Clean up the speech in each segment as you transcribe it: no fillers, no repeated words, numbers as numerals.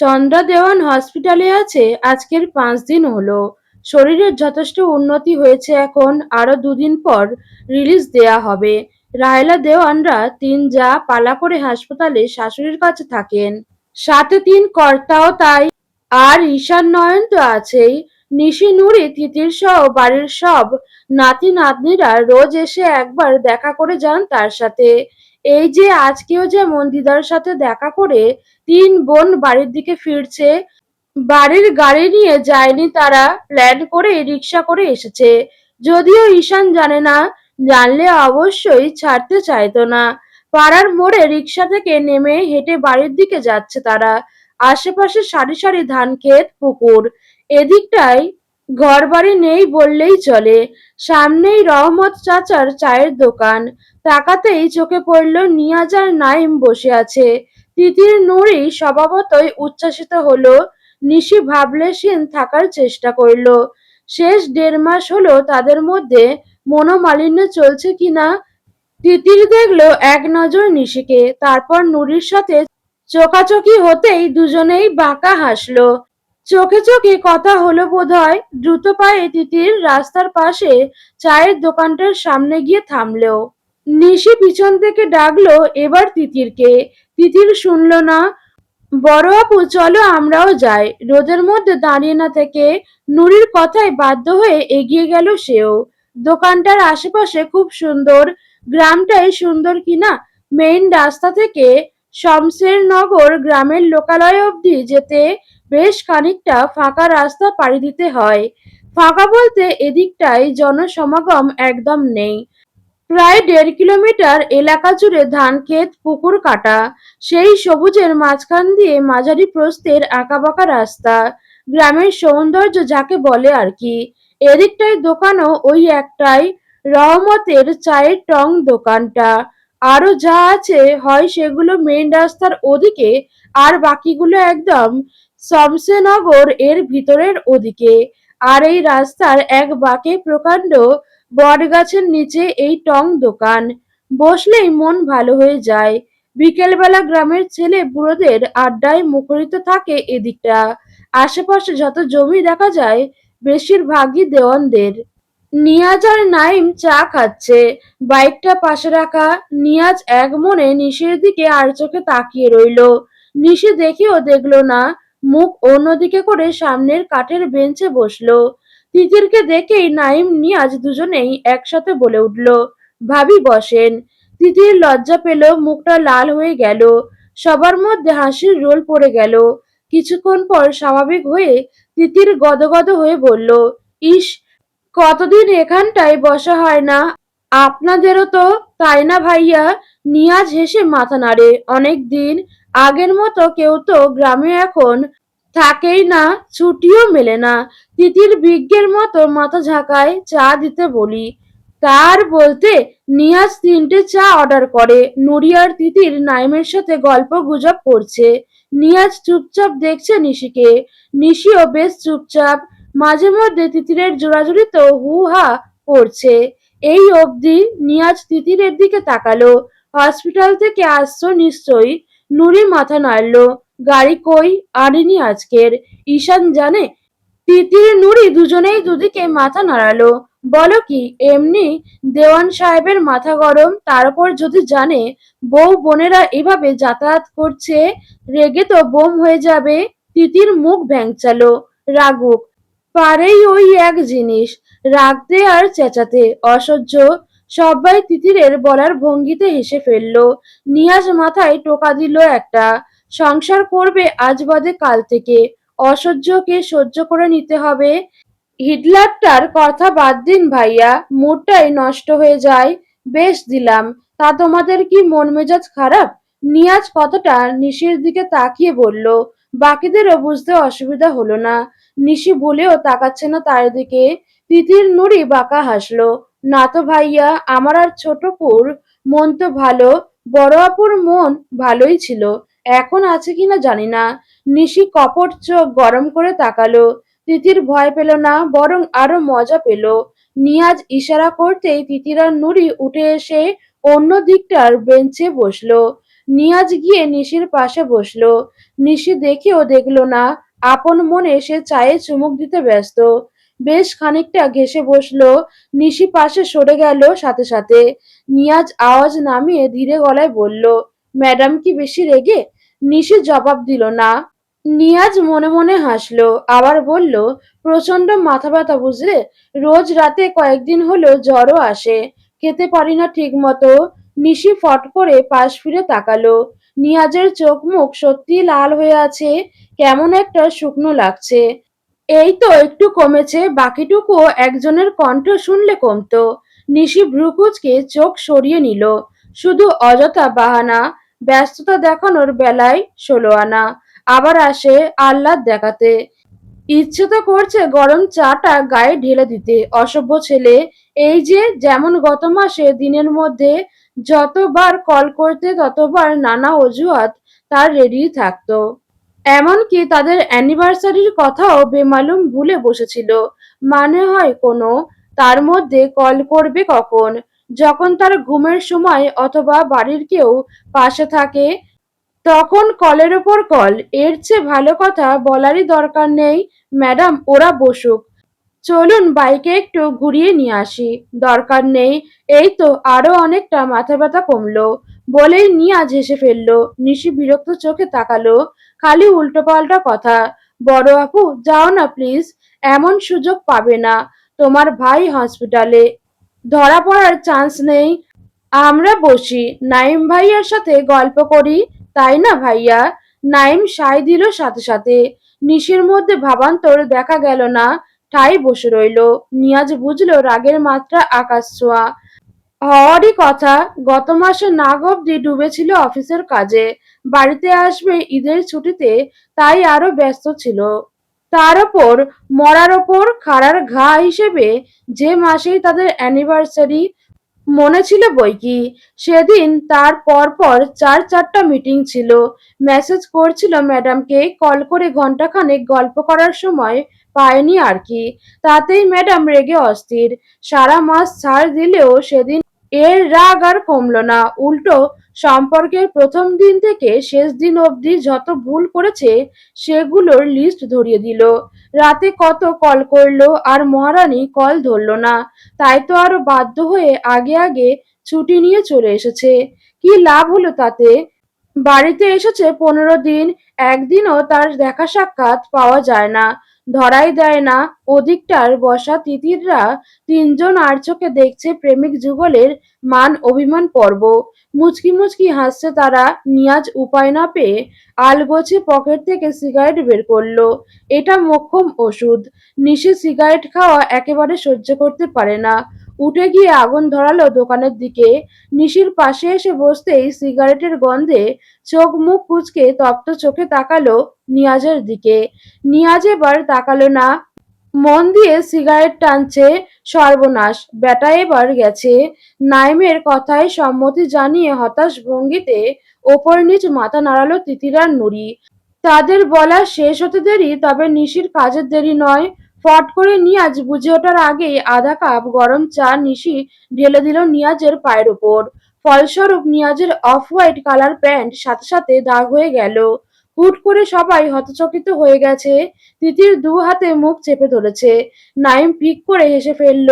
চন্দ্রা দেওয়ান হসপিটালে আছে আজকের 5 দিন হলো। শরীরের যথেষ্ট উন্নতি হয়েছে, এখন আরো 2 দিন পর রিলিজ দেয়া হবে। রায়লা দেওয়ানরা 3 যা পালা করে হাসপাতালে শাশুড়ির কাছে থাকেন, সাথে 3 কর্তাও তাই। আর ঈশান নয়ন তো আছেই। নিশি, নুরি, তিতির সহ বাড়ির সব নাতি নাতনিরা রোজ এসে একবার দেখা করে যান তার সাথে। এই যে আজকেও যেমন দিদার সাথে দেখা করে 3 বোন বাড়ির দিকে ফিরছে। বাড়ির গাড়ি নিয়ে যায়নি তারা, প্ল্যান করে রিক্সা করে এসেছে। যদিও ঈশান জানে না, জানলে অবশ্যই ছাড়তে চাইতো না। পাড়ার মোড়ে রিক্সা থেকে নেমে হেঁটে বাড়ির দিকে যাচ্ছে তারা। আশেপাশে সারি সারি ধানক্ষেত, পুকুর। এদিকটায় ঘরবাড়ি নেই বললেই চলে। সামনেই রহমত চাচার চায়ের দোকান। তাকাতেই চোখে পড়ল নিয়াজ আর নাইম বসে আছে। তিতির, নুরি স্বভাবতই উচ্ছ্বাসিত হলো। নিশি ভাবলেশীন থাকার চেষ্টা করল। শেষ 1.5 মাস হলো তাদের মধ্যে মনোমালিন্য চলছে কিনা। তিতির দেখলো এক নজর নিশিকে, তারপর নুরির সাথে চোখাচোখি হতেই দুজনেই বাঁকা হাসলো। চোখে চোখে কথা হলো বোধহয়। দ্রুত পায়ে তিতির রাস্তার পাশে চায়ের দোকানটার সামনে গিয়ে থামলো। নিশি পিছন থেকে ডাকলো এবার তিতিরকে। তিতির শুনল না। বড় আপু, চলো আমরাও যাই। রোদের মধ্যে দাঁড়িয়ে না থেকে নুরির কথায় বাধ্য হয়ে এগিয়ে গেল সেও। দোকানটার আশেপাশে খুব সুন্দর। গ্রামটাই সুন্দর কিনা। মেইন রাস্তা থেকে শমশেরনগর গ্রামের লোকালয় অবধি যেতে বেশ খানিকটা ফাঁকা রাস্তা পাড়ি দিতে হয়। ফাঁকা বলতে এদিকটায় জনসমাগম একদম নেই। প্রায় 1.5 কিলোমিটার এলাকা জুড়ে ধানক্ষেত, পুকুর কাটা। সেই সবুজের মাঝখান দিয়ে মাঝারি প্রস্থের আঁকাবাঁকা রাস্তা। গ্রামের সৌন্দর্য যাকে বলে আর কি। এদিকটায় দোকানও ওই একটাই, রহমতের চায়ের টং দোকানটা। আরো যা আছে হয় সেগুলো মেইন রাস্তার ওদিকে, আর বাকিগুলো একদম শমশেরনগর এর ভিতরের ওদিকে। আর এই রাস্তার এক বাঁকে প্রকাণ্ড বটগাছের নিচে এই টং দোকান। বসলেই মন ভালো হয়ে যায়। বিকেলবেলা গ্রামের ছেলে বুড়োদের আড্ডায় মুখরিত থাকে এদিকটা। আশেপাশে যত জমি দেখা যায় বেশিরভাগই দেওয়ানদের। নিয়াজ আর নাইম চা খাচ্ছে, বাইকটা পাশে রাখা। নিয়াজ এক মনে নিশির দিকে আর চোখে তাকিয়ে রইল। নিশি দেখেও দেখলো না, মুখ অন্যদিকে করে সামনের কাঠের বেঞ্চে বসলো। তিতিরকে দেখেই নাইম নিয়াজ দুজনেই একসাথে বলে উঠল, ভাবি বসেন। তিতির লজ্জা পেল, মুখটা লাল হয়ে গেল। সবার মধ্যে হাসির রোল পড়ে গেল। কিছুক্ষণ পর স্বাভাবিক হয়ে তিতির গদগদ হয়ে বলল, ইস, কতদিন এখানটায় বসা হয় না আপনাদেরও তো, তাই না ভাইয়া? নিয়াজ হেসে মাথা নাড়ে। অনেক দিন আগের মতো কেউ তো গ্রামে এখন থাকেই না, ছুটিও মেলে না। তিতির বিজ্ঞের মতো মাথা ঝাঁকায়। চা দিতে বলি। তার বলতে নিয়াজ 3টে চা অর্ডার করে। নুরি আর তিতির নাইমের সাথে গল্প গুজব করছে। নিয়াজ চুপচাপ দেখছে নিশিকে। নিশিও বেশ চুপচাপ। মাঝে মধ্যে তিতিরের জোড়াজুড়ি তো হু হা পড়ছে। এই অবধি। নিয়াজ তিতিরের দিকে তাকালো। হসপিটাল থেকে আসছো নিশ্চয়ই। নুরি মাথা নাড়ল। গাড়ি কই, আনিনি আজকের। ঈশান জানে? তিতির, নুরি দুজনেই দুদিকে মাথা নাড়ালো। বলো কি, এমনি। দেওয়ান সাহেবের মাথা গরম, তার উপর যদি জানে বউ বোনেরা এভাবে যাতায়াত করছে, রেগে তো বোম হয়ে যাবে। তিতির মুখ ভ্যাংচালো। রাগুক, পারেই ওই এক জিনিস, রাগতে আর চেঁচাতে। অসহ্য। সবাই তিতিরের বলার ভঙ্গিতে হেসে ফেলল। নিয়াজ মাথায় টোকা দিল একটা। সংসার করবে আজ বাদে কাল থেকে। অসহ্যকে সহ্য করে নিতে হবে। হিটলারটার কথা বাদ দিন ভাইয়া, মুডটাই নষ্ট হয়ে যায়। বেশ দিলাম। তা তোমাদের কি মন মেজাজ খারাপ? নিয়াজ কথাটা নিশির দিকে তাকিয়ে বলল। বাকিদেরও বুঝতে অসুবিধা হলো না। নিশি ভুলেও তাকাচ্ছে না তার দিকে। তিতির, নুরি বাঁকা হাসলো। না তো ভাইয়া, আমার আর ছোটপুর মন তো ভালো। বড় আপুর মন ভালোই ছিল, এখন আছে কিনা জানি না। নিশি কপট চোখ গরম করে তাকালো। তিতির ভয় পেল না, বরং আরো মজা পেল। নিয়াজ ইশারা করতেই তিতির আর নুরি উঠে এসে অন্য দিকটার বেঞ্চে বসলো। নিয়াজ গিয়ে নিশির পাশে বসলো। নিশি দেখেও দেখলো না, আপন মনে সে চায়ে চুমুক দিতে ব্যস্ত। বেশ খানিকটা ঘেঁষে বসলো। নিশি পাশে সরে গেল সাথে সাথে। নিয়াজ আওয়াজ নামিয়ে ধীরে গলায় বলল, ম্যাডাম কি বেশি রেগে? নিশি জবাব দিল না। নিয়াজ মনে মনে হাসলো, আবার বলল, প্রচন্ড মাথা ব্যথা বুঝলে, রোজ রাতে কয়েকদিন হলো জ্বরও আসে, খেতে পারি না ঠিক মতো। নিশি ফট করে পাশ ফিরে তাকালো। নিয়াজের চোখ মুখ সত্যি লাল হয়ে আছে, কেমন একটা শুকনো লাগছে। এই তো একটু কমেছে, বাকিটুকুও একজনের কণ্ঠ শুনলে কমতো। নিশি ভ্রু কুঁচকে চোখ সরিয়ে নিল। শুধু অযথা বাহানা, ব্যস্ততা দেখানোর বেলায় ১৬ আনা। আবার আসে আহ্লাদ দেখাতে। ইচ্ছে তো করছে গরম চাটা গায়ে ঢেলে দিতে, অসভ্য ছেলে। এই যে যেমন গত মাসে দিনের মধ্যে যতবার কল করতে ততবার নানা অজুহাত তার রেডি থাকতো। এমনকি তাদের অ্যানিভার্সারির কথাও বেমালুম ভুলে বসেছিল। মানে হয় কোনো, তার মধ্যে কল করবে কখন? যখন তার ঘুমের সময় অথবা বাড়ির কেউ পাশে থাকে, তখন কলের ওপর কল। এর চেয়ে ভালো কথা বলারই দরকার নেই। ম্যাডাম ওরা বসুক, চলুন বাইকে একটু ঘুরিয়ে নিয়ে আসি। দরকার নেই, এই তো আরো অনেকটা মাথা ব্যথা কমলো। বলেই নিয়াজ হেসে ফেললো। নিশি বিরক্ত চোখে তাকালো। খালি উল্টোপাল্টা কথা। বড় আপু যাও না প্লিজ, এমন সুযোগ পাবে না। তোমার ভাই হসপিটালে, ধরা পড়ার চান্স নেই। আমরা বসি, নাইম ভাইয়ার সাথে গল্প করি, তাই না ভাইয়া? নাইম সায় দিল সাথে সাথে। নিশির মধ্যে ভাবান্তর দেখা গেল না, ঠাই বসে রইল। নিয়াজ বুঝলো রাগের মাত্রা আকাশ ছোঁয়া। হওয়ারই কথা, গত মাসে নাগ অব্দি ডুবেছিল অফিসের কাজে। বাড়িতে আসবে ঈদের ছুটিতে, তাই আরো ব্যস্ত ছিল। তার ওপর মরার ওপর খাড়ার ঘা হিসেবে যে মাসেই তাদের অ্যানিভার্সারি, মনে ছিল বৈকি। সেদিন তার পরপর ৪-৪টা মিটিং ছিল। মেসেজ করছিল ম্যাডামকে, কল করে ঘন্টাখানেক গল্প করার সময় পায়নি আর কি। তাতেই ম্যাডাম রেগে অস্থির। সারা মাস ছাড় দিলেও সেদিন এর রাগ আর কমল না। উল্টো সম্পর্কের প্রথম দিন থেকে শেষ দিন অবধি যত ভুল করেছে সেগুলোর লিস্ট ধরিয়ে দিল। রাতে কত কল করলো আর মহারানী কল ধরলো না, তাই তো আরো বাধ্য হয়ে আগে আগে ছুটি নিয়ে চলে এসেছে। কি লাভ হলো তাতে? বাড়িতে এসেছে ১৫ দিন, একদিনও তার দেখা সাক্ষাৎ পাওয়া যায় না, ধরাই দেয় না। ওদিকটার বসা তিতিররা তিনজন আর চোখে দেখছে প্রেমিক যুগলের মান অভিমান পর্ব। মুচকি মুচকি হাসছে তারা। নিয়াজ উপায় না পেয়ে আলগোছে পকেট থেকে সিগারেট বের করলো। এটা মোক্ষম ওষুধ। নিশি সিগারেট খাওয়া একেবারে সহ্য করতে পারে না। উঠে গিয়ে আগুন ধরালো দোকানের দিকে। নিশির পাশে এসে বসতেই সিগারেটের গন্ধে চোখ মুখ কুঁচকে তপ্ত চোখে তাকালো নিয়াজের দিকে। নিয়াজ এবার তাকালো না, মন দিয়ে সিগারেট টানছে। সর্বনাশ, ব্যাটা এবার গেছে। নাইমের কথায় সম্মতি জানিয়ে হতাশ ভঙ্গিতে ওপর নিচ মাথা নাড়ালো তিতির আর নুরি। তাদের বলা শেষ হতে দেরি, তবে নিশির কাজের দেরি নয়। ফট করে নিয়াজ বুঝে ওঠার আগেই আধা কাপ গরম চা নিশি ঢেলে দিল নিয়াজের পায়ের ওপর। ফলস্বরূপ নিয়াজের অফ হোয়াইট কালার প্যান্ট সাথে সাথে দাগ হয়ে গেল। হুট করে সবাই হতচকিত হয়ে গেছে। তিতির দু হাতে মুখ চেপে ধরেছে। নাইম ফিক করে হেসে ফেলল।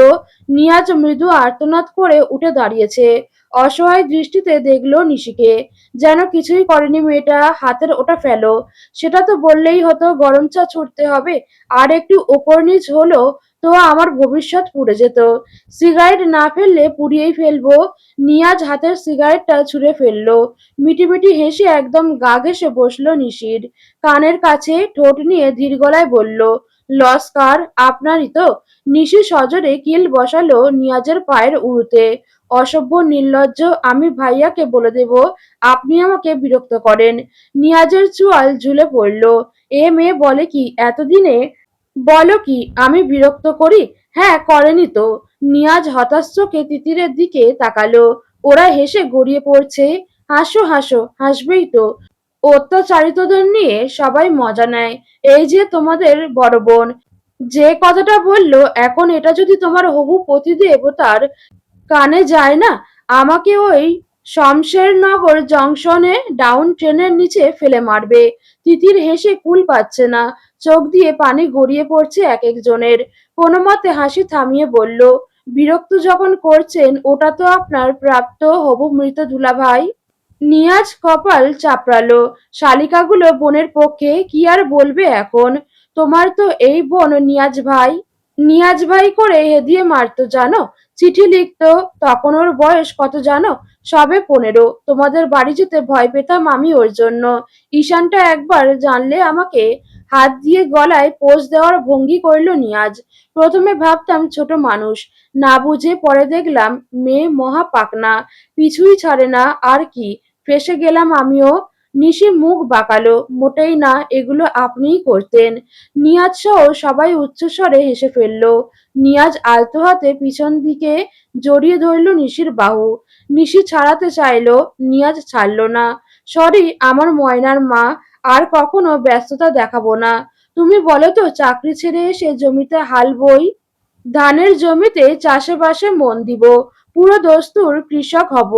নিয়াজ মৃদু আর্তনাদ করে উঠে দাঁড়িয়েছে। অসহায় দৃষ্টিতে দেখলো নিশিকে। যেন কিছুই করেনি মেয়েটা, হাতের ওটা ফেলো। সেটা তো বললেই হতো গরম চা ছুটতে হবে, আর একটু ওপর নিচ হলো তো আমার ভবিষ্যৎ পুড়ে যেত। সিগারেট না ফেললে পুড়িয়েই ফেলবো। নিয়াজ হাতের সিগারেটটা ছুঁড়ে ফেললো। মিটিমিটি হেসে একদম গা ঘেঁষে বসলো নিশির কানের কাছে, ঠোঁট নিয়ে ধীর গলায় বলল, লস কার? আপনারই তো। নিশি সজোরে কিল বসালো নিয়াজের পায়ের উরুতে। অসভ্য নির্লজ্জ, আমি ভাইয়াকে বলে দেব আপনি আমাকে বিরক্ত করেন। নিয়াজের চোয়াল ঝুলে পড়ল। এ মেয়ে বলে কি এতদিনে? বলো কি আমি বিরক্ত করি? হ্যাঁ করেনি তো। নিয়াজ হতাশ চোখে তিতিরের দিকে তাকালো। ওরা হেসে গড়িয়ে পড়ছে। হাসো হাসো, হাসবেই তো। অত্যাচারিতদের নিয়ে সবাই মজা নেয়। এই যে তোমাদের বড় বোন যে কথাটা বলল, এখন এটা যদি তোমার হবু পতিদেবতার কানে যায় না, আমাকে ওই শমশেরনগর জংশনে ডাউন ট্রেনের নিচে ফেলে মারবে। তিতির হেসে কুল পাচ্ছে না, চোখ দিয়ে পানি গড়িয়ে পড়ছে এক একজনের। কোনো মতে হাসি থামিয়ে বলল, বিরক্ত যখন করছেন ওটা তো আপনার প্রাপ্ত হবু মৃত দুলাভাই। নিয়াজ কপাল চাপড়ালো। শালিকাগুলো বোনের পক্ষে কি আর বলবে এখন। তোমার তো এই বোন নিয়াজ ভাই। নিয়াজ ভাই করে হেদিয়ে মারতো জানো, চিঠি লিখতো। তখন ওর বয়স কত জানো? সবে 15। তোমাদের বাড়ি যেতে ভয় পেতাম আমি ওর জন্য। ঈশানটা একবার জানলে আমাকে। হাত দিয়ে গলায় পোজ দেওয়ার ভঙ্গি করল নিয়াজ। প্রথমে ভাবতাম ছোট মানুষ, না বুঝে পরে দেখলাম মেয়ে মহা পাকনা, পিছুই ছাড়ে না আর কি। ফেঁসে গেলাম আমিও। নিশি মুখ বাঁকালো, মোটেই না, এগুলো আপনিই করতেন। নিয়াজ সহ সবাই উচ্চস্বরে হেসে ফেলল। নিয়াজ আলতো হাতে পিছন দিকে জড়িয়ে ধরল নিশির বাহু। নিশি ছাড়াতে চাইলো, নিয়াজ ছাড়ল না। সরি আমার ময়নার মা, আর কখনো ব্যস্ততা দেখাবো না। তুমি বলো তো চাকরি ছেড়ে এসে জমিতে হাল বই, ধানের জমিতে চাষে-বাসে মন দিব, পুরো দস্তুর কৃষক হব,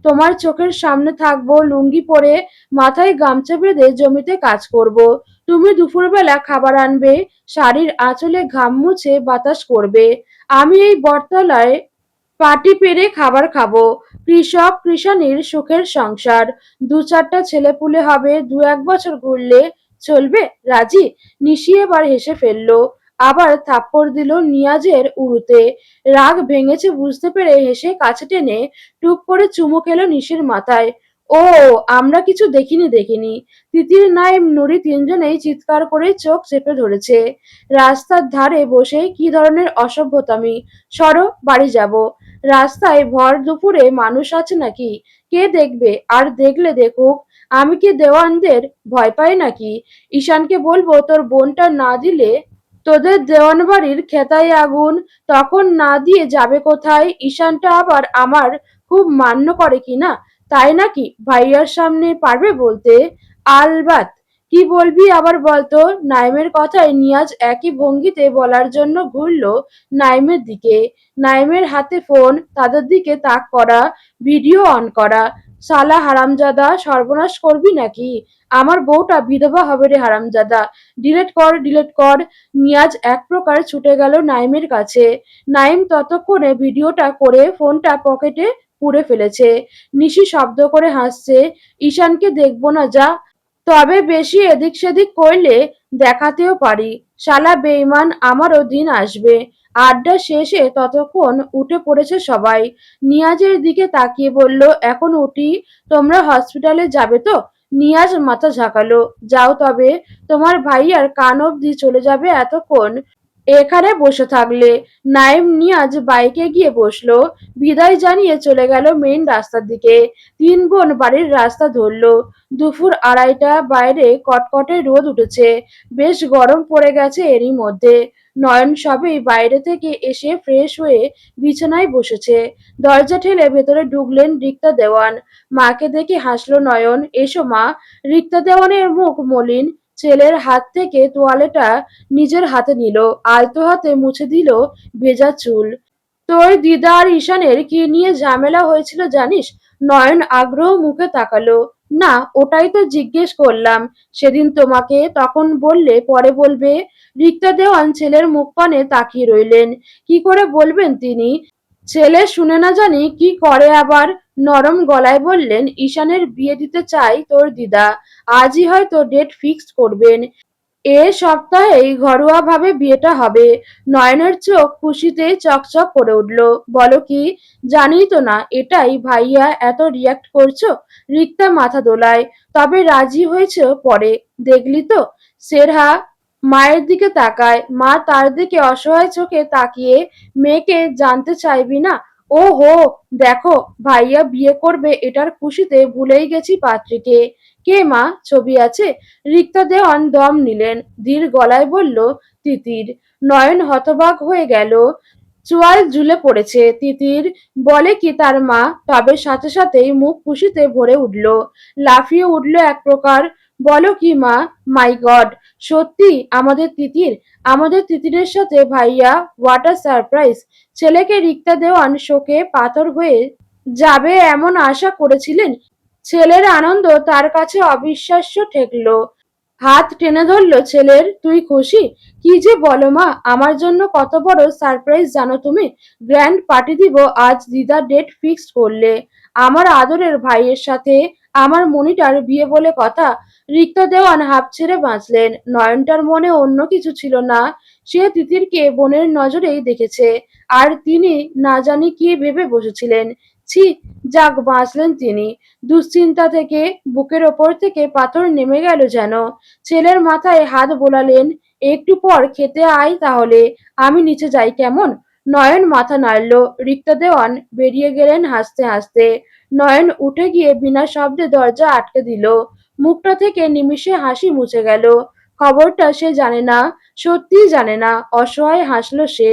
তোমার চোখের সামনে থাকবো লুঙ্গি পরে, মাথায় গামছা বেঁধে জমিতে কাজ করব। তুমি দুপুরবেলা খাবার আনবে, শাড়ির আঁচলে ঘাম মুছে বাতাস করবে, আমি এই বটতলায় পাটি পেরে খাবার খাবো। কৃষক কৃষাণীর সুখের সংসার, 2-4টা ছেলেপুলে হবে, 2-1 বছর ঘুরলে চলবে, রাজি? নিশি এবার হেসে ফেলল, আবার থাপ্পড় দিল নিয়াজের উরুতে। রাগ ভেঙেছে বুঝতে পেরে হেসে কাছে টেনে টুক করে চুমু খেলো নিশির মাথায়। ও, আমরা কিছু দেখিনি। তিতির নাইম নুরি তিনজনেই চিৎকার করে চোখ চেপে ধরেছে। রাস্তার ধারে বসে কি ধরনের অসভ্যতামি। সরো, বাড়ি যাব। রাস্তায় ভর দুপুরে মানুষ আছে নাকি? কে দেখবে? আর দেখলে দেখুক, আমি কি দেওয়ানদের ভয় পাই নাকি? ঈশানকে বলবো তোর বোনটা না দিলে তোদের দেওয়ান বাড়ির খেতায় আগুন। তখন না দিয়ে যাবে কোথায়? ঈশানটা আবার আমার খুব মান্য করে কিনা, তাই নাকি? ভাইয়ার সামনে পারবে বলতে? আলবাত। কি বলবি আবার বলতো? নাইমের কথায় নিয়াজ একই ভঙ্গিতে বলার জন্য ঘুরল নাইমের দিকে। নাইমের হাতে ফোন, তাদের দিকে তাক করা, ভিডিও অন করা। শালা হারামজাদা, সর্বনাশ করবি নাকি? আমার বউটা বিধবা হবে রে হারামজাদা। ডিলেট কর। নিয়াজ এক প্রকার ছুটে গেল নাইমের কাছে। নাইম ততক্ষণে ভিডিওটা করে ফোনটা পকেটে পুরে ফেলেছে। নিশি শব্দ করে হাসছে। ঈশানকে দেখবো না যা। তবে বেশি এদিক সেদিক করলে দেখাতেও পারি। শালা বেঈমান, আমারও দিন আসবে। আড্ডা শেষে ততক্ষণ উঠে পড়েছে সবাই। নিয়াজের দিকে তাকিয়ে বলল, এখন উঠি, তোমরা হসপিটালে যাবে তো? নিয়াজ মাথা ঝাঁকালো, যাও তবে, তোমার ভাইয়ার কান অবধি চলে যাবে এতক্ষণ এখানে বসে থাকলে। নাইম নিয়াজ বাইকে গিয়ে বসলো। বিদায় জানিয়ে চলে গেল মেইন রাস্তার দিকে। তিন বোন বাড়ির রাস্তা ধরলো। দুপুর 2:30, বাইরে কটকটে রোদ উঠেছে। বেশ গরম পড়ে গেছে এরই মধ্যে। নয়ন সবেই বাইরে থেকে এসে ফ্রেশ হয়ে বিছানায় বসেছে। দরজা ঠেলে ভেতরে ঢুকলেন রিক্তা দেওয়ান। মাকে দেখে হাসলো নয়ন, এসো মা। রিক্তা দেওয়ানের মুখ মলিন, ছেলের হাত থেকে তোয়ালেটা নিজের হাতে নিল, আলতো হাতে মুছে দিল ভেজা চুল। তোর দিদা আর ঈশানের কি নিয়ে ঝামেলা হয়েছিল জানিস? নয়ন আগ্রহ মুখে তাকালো। না, ওটাই তো জিজ্ঞেস করলাম সেদিন তোমাকে, তখন বললে পরে বলবে। রিক্তা দেওয়ান ছেলের মুখপানে তাকিয়ে রইলেন। কি করে বলবেন তিনি? ছেলে শুনে না জানি কি করে আবার। নরম গলায় বললেন, ঈশানের বিয়ে দিতে চাই তোর দিদা, আজই হয়তো ডেট ফিক্সড করবেন। এ সপ্তাহেই ঘরোয়াভাবে বিয়েটা হবে। নয়নের চোখ খুশিতে চকচক করে উঠল। বলো কি? জানিই তো না, এটাই ভাইয়া এত রিয়াক্ট করছো। রিক্তা মাথা দোলায়। তবে রাজি হয়েছে পরে, দেখলি তো? সেরহা মায়ের দিকে তাকায়। মা তার দিকে অসহায় চোখে তাকিয়ে, মেয়েকে জানতে চাইবি না? ও হো, দেখো, ভাইয়া বিয়ে করবে এটার খুশিতে ভুলেই গেছি পাত্রীকে। কে মা? ছবি আছে? রিক্তা দেওয়ান দম নিলেন, ধীর গলায় বলল, তিতির। নয়ন হতবাক হয়ে গেল। চোয়াল ঝুলে পড়েছে। তিতির বলে কি তার মা? তবে সাথে সাথেই মুখ খুশিতে ভরে উঠল, লাফিয়ে উঠল এক প্রকার। বলো কি মা? মাই গড, সত্যি আমাদের তিতির? আমাদের তিতিরের সাথে ভাইয়া? What a surprise! ছেলেকে রিক্তা দেওয়ান শোকে পাথর হয়ে যাবে এমন আশা করেছিলেন। ছেলের আনন্দ তার কাছে অবিশ্বাস্য ঠেকল। হাত টেনে ধরল ছেলের। তুই খুশি? কি যে বলো মা, আমার জন্য কত বড় সারপ্রাইজ জানো তুমি? গ্র্যান্ড পার্টি দিব আজ, দিদা ডেট ফিক্সড করলে। আমার আদরের ভাইয়ের সাথে আমার মনিটার বিয়ে বলে কথা। রিক্ত দেওয়ান হাঁপ ছেড়ে বাঁচলেন। নয়নটার মনে অন্য কিছু ছিল না। সে তিতিরকে বোনের নজরেই দেখেছে। আর তিনি না জানি কি ভেবে বসেছিলেন। ছি, যাক বাঁচলেন তিনি। দুশ্চিন্তা থেকে বুকের ওপর থেকে পাথর নেমে গেল যেন। ছেলের মাথায় হাত বোলালেন। একটু পর খেতে আয় তাহলে, আমি নিচে যাই কেমন? নয়ন মাথা নাড়ল। রিক্তা দেওয়ান বেরিয়ে গেলেন হাসতে হাসতে। নয়ন উঠে গিয়ে বিনা শব্দে দরজা আটকে দিল। মুখটা থেকে নিমিষে হাসি মুছে গেল। খবরটা সে জানে না, সত্যিই জানে না। অসহায় হাসল সে।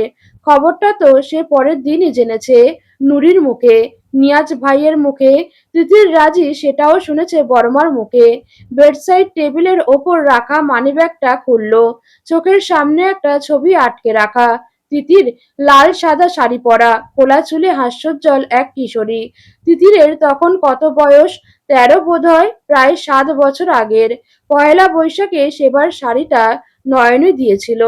খবরটা তো সে পরের দিনই জেনেছে, নুরির মুখে, নিয়াজ ভাইয়ের মুখে। তিতির রাজি সেটাও শুনেছে বড়মার মুখে। বেডসাইড টেবিলের ওপর রাখা মানিব্যাগটা খুলল। চোখের সামনে একটা ছবি আটকে রাখা। তিতির, লাল সাদা শাড়ি পরা, খোলা চুলে হাস্যোজ্জ্বল এক কিশোরী। তিতিরের তখন কত বয়স? 13 বোধহয়, প্রায় 7 বছর আগের। পয়লা বৈশাখে সেবার শাড়িটা নয়নই দিয়েছিল।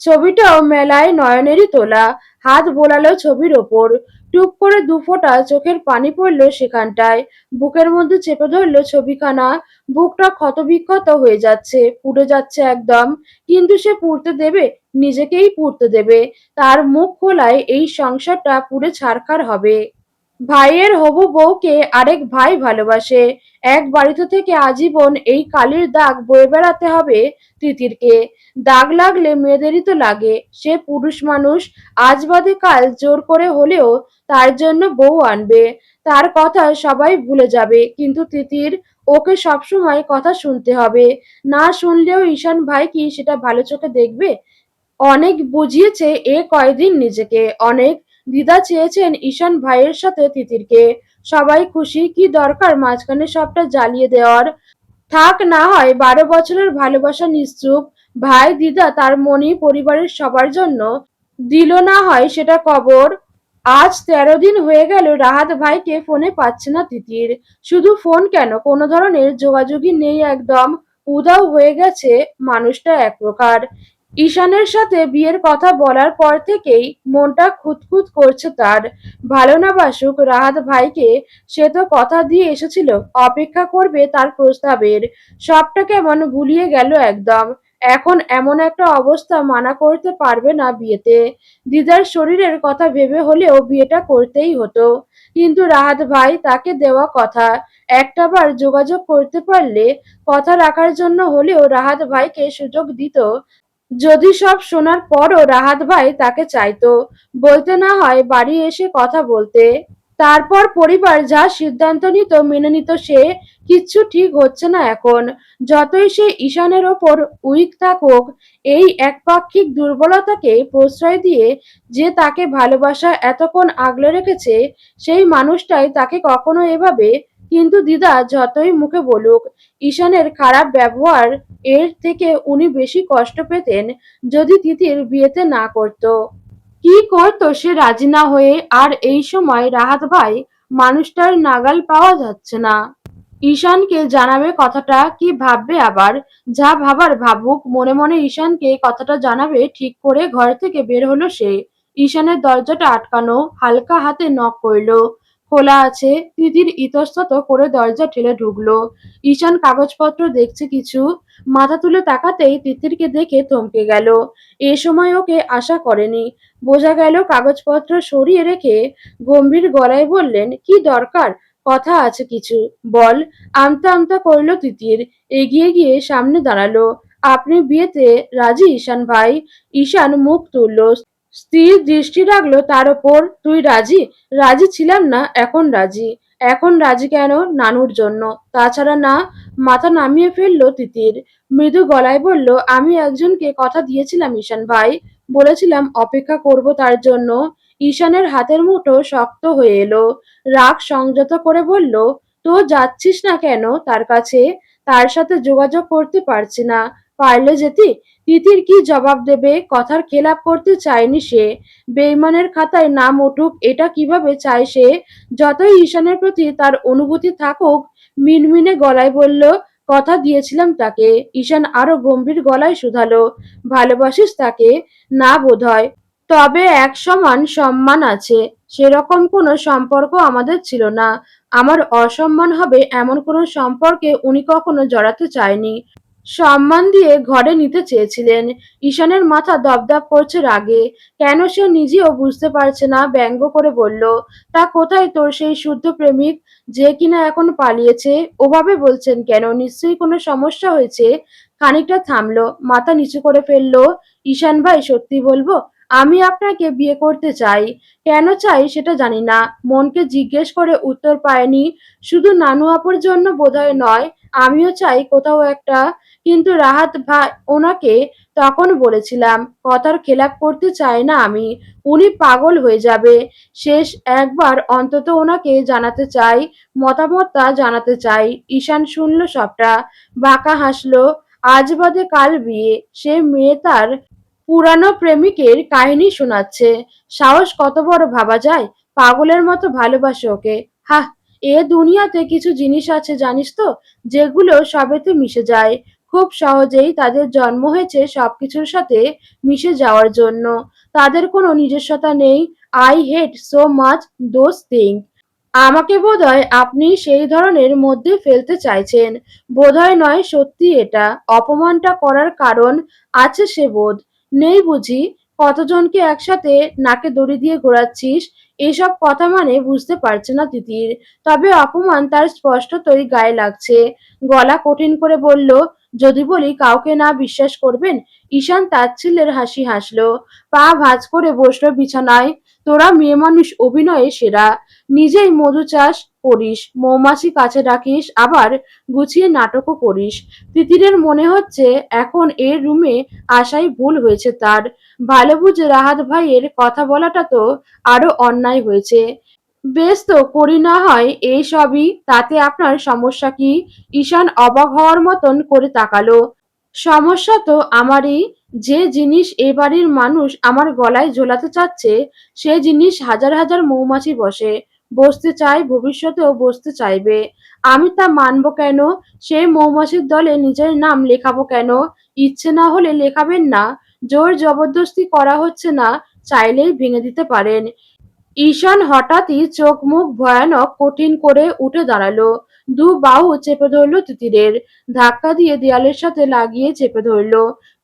ছবিটাও মেলায় নয়নেরই তোলা। হাত বোলালো ছবির ওপর। টুপ করে দুফোঁটা চোখের পানি পড়ল সেখানটায়। বুকের মধ্যে চেপে ধরল ছবিখানা। বুকটা ক্ষতবিক্ষত হয়ে যাচ্ছে, পুড়ে যাচ্ছে একদম। কিন্তু সে পুড়তে দেবে? নিজেকেই পুড়তে দেবে। তার মুখ খোলায় এই সংসারটা পুড়ে ছারখার হবে। ভাইয়ের হবু বউকে আরেক ভাই ভালোবাসে। এক বাড়িতে থেকে আজীবন এই কালির দাগ বয়ে বেড়াতে হবে তিতিরকে। দাগ লাগলে মেয়েদেরই তো লাগে। সে পুরুষ মানুষ, আজ বাদে কাল জোর করে হলেও তার জন্য বউ আনবে। তার কথা সবাই ভুলে যাবে, কিন্তু তিতির, ওকে সবসময় কথা শুনতে হবে। না শুনলেও ঈশান ভাই কি সেটা ভালো চোখে দেখবে? অনেক বুঝিয়েছে এ কয়দিন নিজেকে, অনেক। দিদা চেয়েছেন ঈশান ভাইয়ের সাথে তিতিরকে। সবাই খুশি, কি দরকার মাঝখানে সবটা জ্বালিয়ে দেওয়ার? থাক না হয় 12 বছরের ভালোবাসা নিশ্চুপ। ভাই দিদা তার মনি পরিবারের সবার জন্য দিল না হয় সেটা কবর। আজ 13 দিন হয়ে গেল রাহাত ভাইকে ফোনে পাচ্ছে না তিতির। শুধু ফোন কেন, কোনো ধরনের যোগাযোগই নেই একদম। উধাও হয়ে গেছে মানুষটা এক প্রকার। ঈশানের সাথে বিয়ের কথা বলার পর থেকেই মনটা খুঁতখুঁত করছে তার। ভালো না বাসুক রাহাত ভাইকে, সে তো কথা দিয়ে এসেছিল অপেক্ষা করবে তার প্রস্তাবের। সবটা কেমন গুলিয়ে গেল একদম। এখন এমন একটা অবস্থা, মানা করতে পারবে না বিয়েতে। দিদার শরীরের কথা ভেবে হলেও বিয়েটা করতেই হতো। কিন্তু রাহাত ভাই, তাকে দেওয়া কথা, একটাবার যোগাযোগ করতে পারলে কথা রাখার জন্য হলেও রাহাত ভাইকে সুযোগ দিত। যদি সব শোনার পরও রাহাত ভাই তাকে চাইতো, বলতে না হয় বাড়ি এসে কথা বলতে। তারপর পরিবার যা সিদ্ধান্ত নিত মেনে নিত সে। কিচ্ছু ঠিক হচ্ছে না এখন। যতই সে ঈশানের ওপর উইক থাকুক, এই একপাক্ষিক দুর্বলতাকে প্রশ্রয় দিয়ে যে তাকে ভালোবাসা এতক্ষণ আগলে রেখেছে, সেই মানুষটাই তাকে কখনো এভাবে। কিন্তু দিদা যতই মুখে বলুক ঈশানের খারাপ ব্যবহার, এর থেকে উনি বেশি কষ্ট পেতেন যদি তিতির বিয়েতে না করতো। কি করতো সে রাজি না হয়ে? আর এই সময় রাহাত ভাই মানুষটার নাগাল পাওয়া যাচ্ছে না। ঈশানকে জানাবে কথাটা, কি ভাববে আবার? যা ভাবার ভাবুক। মনে মনে ঈশানকে কথাটা জানাবে ঠিক করে ঘর থেকে বের হলো সে। ঈশানের দরজাটা আটকানো, হালকা হাতে নক করলো। খোলা আছে। তিতির ইতস্তত করে দরজা ঠেলে ঢুকলো। ঈশান কাগজপত্র দেখছে কিছু। মাথা তুলে তাকাতেই তিতিরকে দেখে থমকে গেল। এ সময় ওকে আশা করেনি। বোঝা গেল কাগজপত্র সরিয়ে রেখে গম্ভীর গলায় বললেন, কি দরকার? কথা আছে কিছু, বল। আমতা আমতা করলো তিতির। এগিয়ে গিয়ে সামনে দাঁড়ালো। আপনি বিয়েতে রাজি ঈশান ভাই? ঈশান মুখ তুলল, স্থির দৃষ্টি রাখলো তার ওপর। তুই রাজি? রাজি ছিলাম না, এখন রাজি। এখন রাজি কেন? নানুর জন্য। তাছাড়া না। মাথা নামিয়ে ফেললো তিতির। মৃদু গলায় বলল, আমি একজনকে কথা দিয়েছিলাম ঈশান ভাই। বলেছিলাম অপেক্ষা করব তার জন্য। ঈশানের হাতের মুঠো শক্ত হয়ে এলো। রাগ সংযত করে বলল, তো যাচ্ছিস না কেন তার কাছে? তার সাথে যোগাযোগ করতে পারছি না। পারলে যেতি। তিতির কি জবাব দেবে? কথার খেলাপ করতে চায়নি সে। বেইমানের খাতায় নাম উঠুক এটা কিভাবে চায় সে? যতই ঈশানের প্রতি তার অনুভূতি থাকুক, মিনমিনে গলায় বলল, কথা দিয়েছিলাম তাকে। ঈশান আরো গম্ভীর গলায় শুধালো, ভালোবাসিস তাকে? না বোধহয়। তবে এক সমান সম্মান আছে। সেরকম কোনো সম্পর্ক আমাদের ছিল না। আমার অসম্মান হবে এমন কোনো সম্পর্কে উনি কখনো জড়াতে চায়নি। সম্মান দিয়ে ঘরে নিতে চেয়েছিলেন। ঈশানের মাথা দপদপ করছে রাগে। কেন সে নিজেও বুঝতে পারছে না, ব্যঙ্গ করে বলল, তা কোথায় তোর সেই শুদ্ধ প্রেমিক যে কিনা এখন পালিয়েছে? ওভাবে বলছেন কেন? নিশ্চয়ই কোনো সমস্যা হয়েছে। খানিকটা থামলো, মাথা নিচু করে ফেললো। ঈশান ভাই, সত্যি বলবো, আমি আপনাকে বিয়ে করতে চাই। কেন চাই সেটা জানি না। মনকে জিজ্ঞেস করে উত্তর পায়নি। শুধু নানু আপুর জন্য বোধহয় নয়, আমিও চাই কোথাও একটা। কিন্তু রাহাত ভাই ওনাকে তখন বলেছিলাম, কথার খেলাপ করতে চাই না আমি। উনি পাগল হয়ে যাবে। শেষ একবার অন্তত ওনাকে জানাতে চাই, মতামতটা জানাতে চাই। ঈশান শুনল সবটা, বাঁকা হাসলো। আজ বাদে কাল বিয়ে। সে মেয়ে তার পুরানো প্রেমিকের কাহিনী শোনাচ্ছে। সাহস কত বড় ভাবা যায়? পাগলের মতো ভালোবাসে ওকে। হাহ, এ দুনিয়াতে কিছু জিনিস আছে জানিস তো, যেগুলো সবেতে মিশে যায়। খুব সহজেই তাদের জন্ম হয়েছে সবকিছুর সাথে মিশে যাওয়ার জন্য। তাদের কোনো নিজস্বতা নেই। I hate so much those thing. আমাকে বোধহয় আপনি সেই ধরনের মধ্যে ফেলতে চাইছেন। বোধহয় নয়, সত্যি এটা। অপমানটা করার কারণ আছে সে বোধ নেই বুঝি? কতজনকে একসাথে নাকে দড়ি দিয়ে ঘোরাচ্ছিস? এসব কথা মানে বুঝতে পারছে না তিতির। তবে অপমান তার স্পষ্টতই গায়ে লাগছে। গলা কঠিন করে বলল, যদি বলি কাউকে না বিশ্বাস করবেন? ঈশান তাচ্ছিল্যের হাসি হাসলো। পা ভাঁজ করে বসলো বিছানায়। তোরা মেয়ে মানুষ অভিনয়ে সেরা। নিজেই মধু চাষ করিস, মৌমাছি কাছে রাখিস, আবার গুছিয়ে নাটকও করিস। তিতিরের মনে হচ্ছে এখন এর রুমে আসাই ভুল হয়েছে তার। ভালো বুঝে রাহাত ভাইয়ের কথা বলাটা তো আরো অন্যায় হয়েছে। বেশ তো করি না হয় এই সবই, তাতে আপনার সমস্যা কি? ঈশান অবাক হওয়ার মতন করে তাকালো। সমস্যা তো আমারই। যে জিনিস এ বাড়ির মানুষ আমার গলায় ঝোলাতে চাচ্ছে, সে জিনিস হাজার হাজার মৌমাছি বসে, বসতে চায়, ভবিষ্যতেও বসতে চাইবে। আমি তা মানব কেন? সেই মৌমাছির দলে নিজের নাম লেখাবো কেন? ইচ্ছে না হলে লেখাবেন না। জোর জবরদস্তি করা হচ্ছে না, চাইলেই ভেঙে দিতে পারেন। ঈশান হঠাৎই চোখ মুখ ভয়ানক কঠিন করে উঠে দাঁড়ালো। দু বাহু চেপে ধরল তিতিরের। ধাক্কা দিয়ে দেয়ালের সাথে লাগিয়ে চেপে ধরল।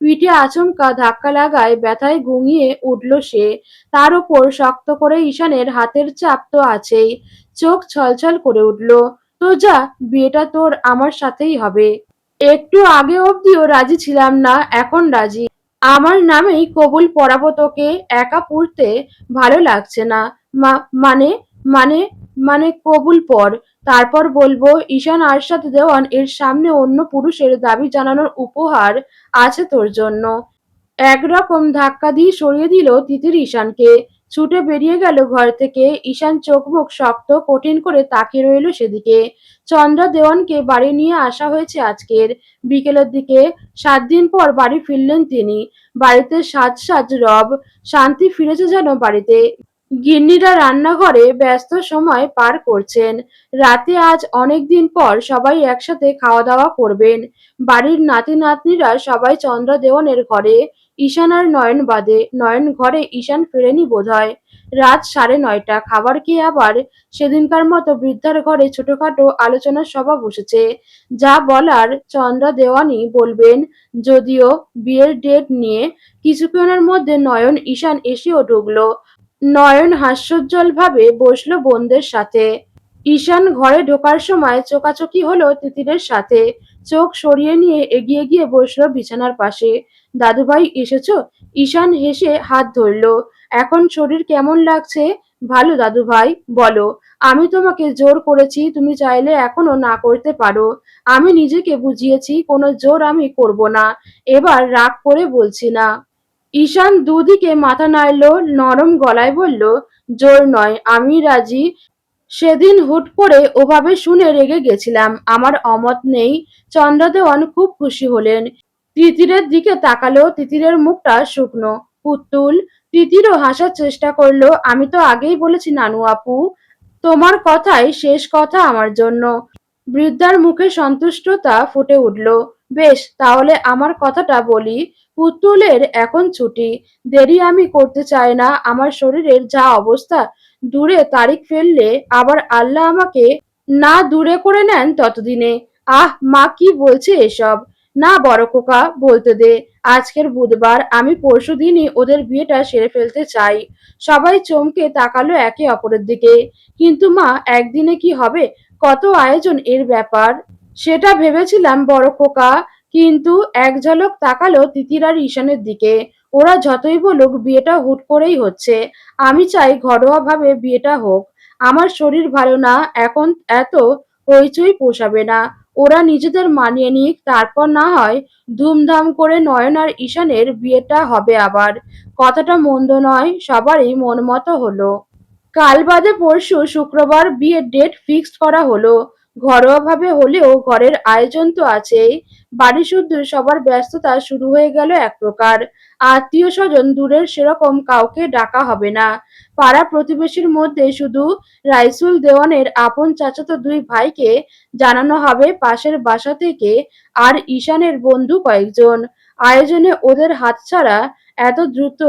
পিঠে আচমকা ধাক্কা লাগায় ব্যথায় গুঙিয়ে উঠল সে। তার ওপর শক্ত করে ঈশানের হাতের চাপ তো আছেই। চোখ ছলছল করে উঠল। তো যা, বিয়েটা তোর আমার সাথেই হবে। একটু আগে অব্দিও রাজি ছিলাম না, এখন রাজি। আমার নামেই কবুল পড়াবো তোকে। একা পড়তে ভালো লাগছে না। মা মানে মানে মানে কবুল পড়। তারপর বলবো, ঈশান আরশাদ দেওয়ান এর সামনে অন্য পুরুষের দাবি জানানোর উপহার আছে তোর জন্য। একরকম ধাক্কা দিয়ে সরিয়ে দিল তিতির ঈশানকে। ছুটে বেরিয়ে গেল ঘর থেকে। ঈশান চোখ মুখ শক্ত কঠিন করে তাকিয়ে রইল সেদিকে। চন্দ্রা দেওয়ানকে বাড়ি নিয়ে আসা হয়েছে আজকের বিকেলের দিকে। 7 দিন পর বাড়ি ফিরলেন তিনি। বাড়িতে সাজ সাজ রব। শান্তি ফিরেছে যেন বাড়িতে। গিন্নিরা রান্নাঘরে ব্যস্ত সময় পার করছেন। রাতে আজ অনেক দিন পর সবাই একসাথে খাওয়া দাওয়া করবেন। বাড়ির নাতি নাতনিরা সবাই চন্দ্রা দেওয়ানের ঘরে। ঈশান আর নয়ন বাদে। নয়ন ঘরে, ঈশান ফেরেনি বোধহয়। রাত 9:30। খাবার খেয়ে আবার সেদিনকার মতো বৃদ্ধার ঘরে ছোটখাটো আলোচনা সভা বসেছে। যা বলার চন্দ্রা দেওয়ানি বলবেন। যদিও বিয়ের ডেট নিয়ে কিছুক্ষণের মধ্যে নয়ন ঈশান এসেও ঢুকলো। নয়ন হাস্যোজ্জ্বলভাবে বসল বোনদের সাথে। ঈশান ঘরে ঢোকার সময় চোখাচোখি হলো তিতিরের সাথে। চোখ সরিয়ে নিয়ে এগিয়ে গিয়ে বসল বিছানার পাশে। দাদুভাই এসেছো? ঈশান হেসে হাত ধরল। এখন শরীর কেমন লাগছে? ভালো দাদুভাই। বলো, আমি তোমাকে জোর করেছি, তুমি চাইলে এখনো না করতে পারো। আমি নিজেকে বুঝিয়েছি কোনো জোর আমি করব না। এবার রাগ করে বলছি না। ঈশান দুদিকে মাথা নাড়ল, নরম গলায় বলল, জোর নয়, আমি রাজি। সেদিন হুট করে ওভাবে শুনে রেগে গেছিলাম। আমার অমত নেই। চন্দ্রা দেওয়ান খুব খুশি হলেন। তিতিরের দিকে তাকালো, তিতিরের মুখটা শুকনো। পুতুল। তিতিরও হাসার চেষ্টা করলো। আমি তো আগেই বলেছি নানু আপু, তোমার কথাই শেষ কথা আমার জন্য। বৃদ্ধার মুখে সন্তুষ্টতা ফুটে উঠল। বেশ, তাহলে আমার কথাটা বলি। পুতুলের এখন ছুটি। দেরি আমি করতে চাই না। আমার শরীরের যা অবস্থা, দূরে তারিখ ফেললে আবার আল্লাহ আমাকে না দূরে করে নেন ততদিনে। আহ, মা কি বলছে এসব? না বড় খোকা, বলতে দে। আজকের বুধবার, আমি পরশুদিনই ওদের বিয়েটা সেরে ফেলতে চাই। সবাই চমকে তাকালো একে অপরের দিকে। কিন্তু মা, একদিনে কি হবে? কত আয়োজন এর ব্যাপার। সেটা ভেবেছিলাম বড় খোকা। কিন্তু এক ঝলক তাকালো তিতির আর ঈশানের দিকে। ওরা যতই বলুক বিয়েটা হুট করেই হচ্ছে। আমি চাই ঘরোয়া ভাবে বিয়েটা হোক। আমার শরীর ভালো না এখন, এত হইচই পোষাবে না। ওরা নিজেদের মানিয়ে নিক, তারপর না হয় ধুমধাম করে নয়ন আর ঈশানের বিয়েটা হবে আবার। কথাটা মন্দ নয়, সবারই মন মতো হলো। কাল বাদে পরশু শুক্রবার বিয়ের ডেট ফিক্সড করা হলো। ঘরোয়াভাবে হলেও ঘরের আয়োজন তো আছেই। বাড়িসুদ্ধ সবার ব্যস্ততা শুরু হয়ে গেল এক প্রকার। আত্মীয় স্বজন দূরের সেরকম কাউকে ডাকা হবে না। পাড়া প্রতিবেশীর মধ্যে শুধু রাইসুল দেওয়ানের আপন চাচাতো দুই ভাইকে জানানো হবে পাশের বাসা থেকে, আর ঈশানের বন্ধু কয়েকজন। আয়োজনে ওদের হাতছাড়া এত দ্রুত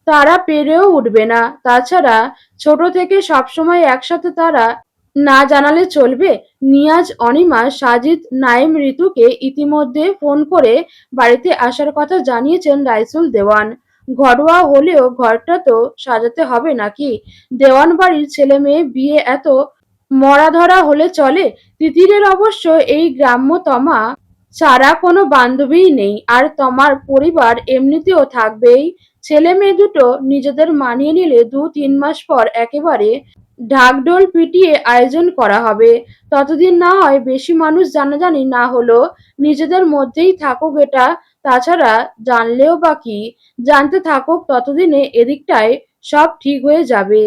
তারা পেরেও উঠবে না। তাছাড়া ছোট থেকে সবসময় একসাথে তারা না জানালে চলবে? নিয়াজ, অনিমা, সাজিদ, নাইম, ঋতুকে ইতিমধ্যে ফোন করে বাড়িতে আসার কথা জানিয়েছেন রাইসুল দেওয়ান। ঘরোয়া হলেও ঘরটা তো সাজাতে হবে নাকি? দেওয়ান বাড়ির ছেলে মেয়ে বিয়ে এত মরাধরা হলে চলে? তিতিরের অবশ্য এই গ্রাম্য তমা ছাড়া কোনো বান্ধবীই নেই, আর তোমার পরিবার এমনিতেও থাকবেই। ছেলে মেয়ে দুটো নিজেদের মানিয়ে নিলে ২-৩ মাস পর একেবারে ঢাকঢোল পিটিয়ে আয়োজন করা হবে। ততদিন না হয় বেশি মানুষ জানাজানি না হলো, নিজেদের মধ্যেই থাকুক এটা। তাছাড়া জানলেও বা কি? জানতে থাকুক, ততদিনে এদিকটায় সব ঠিক হয়ে যাবে।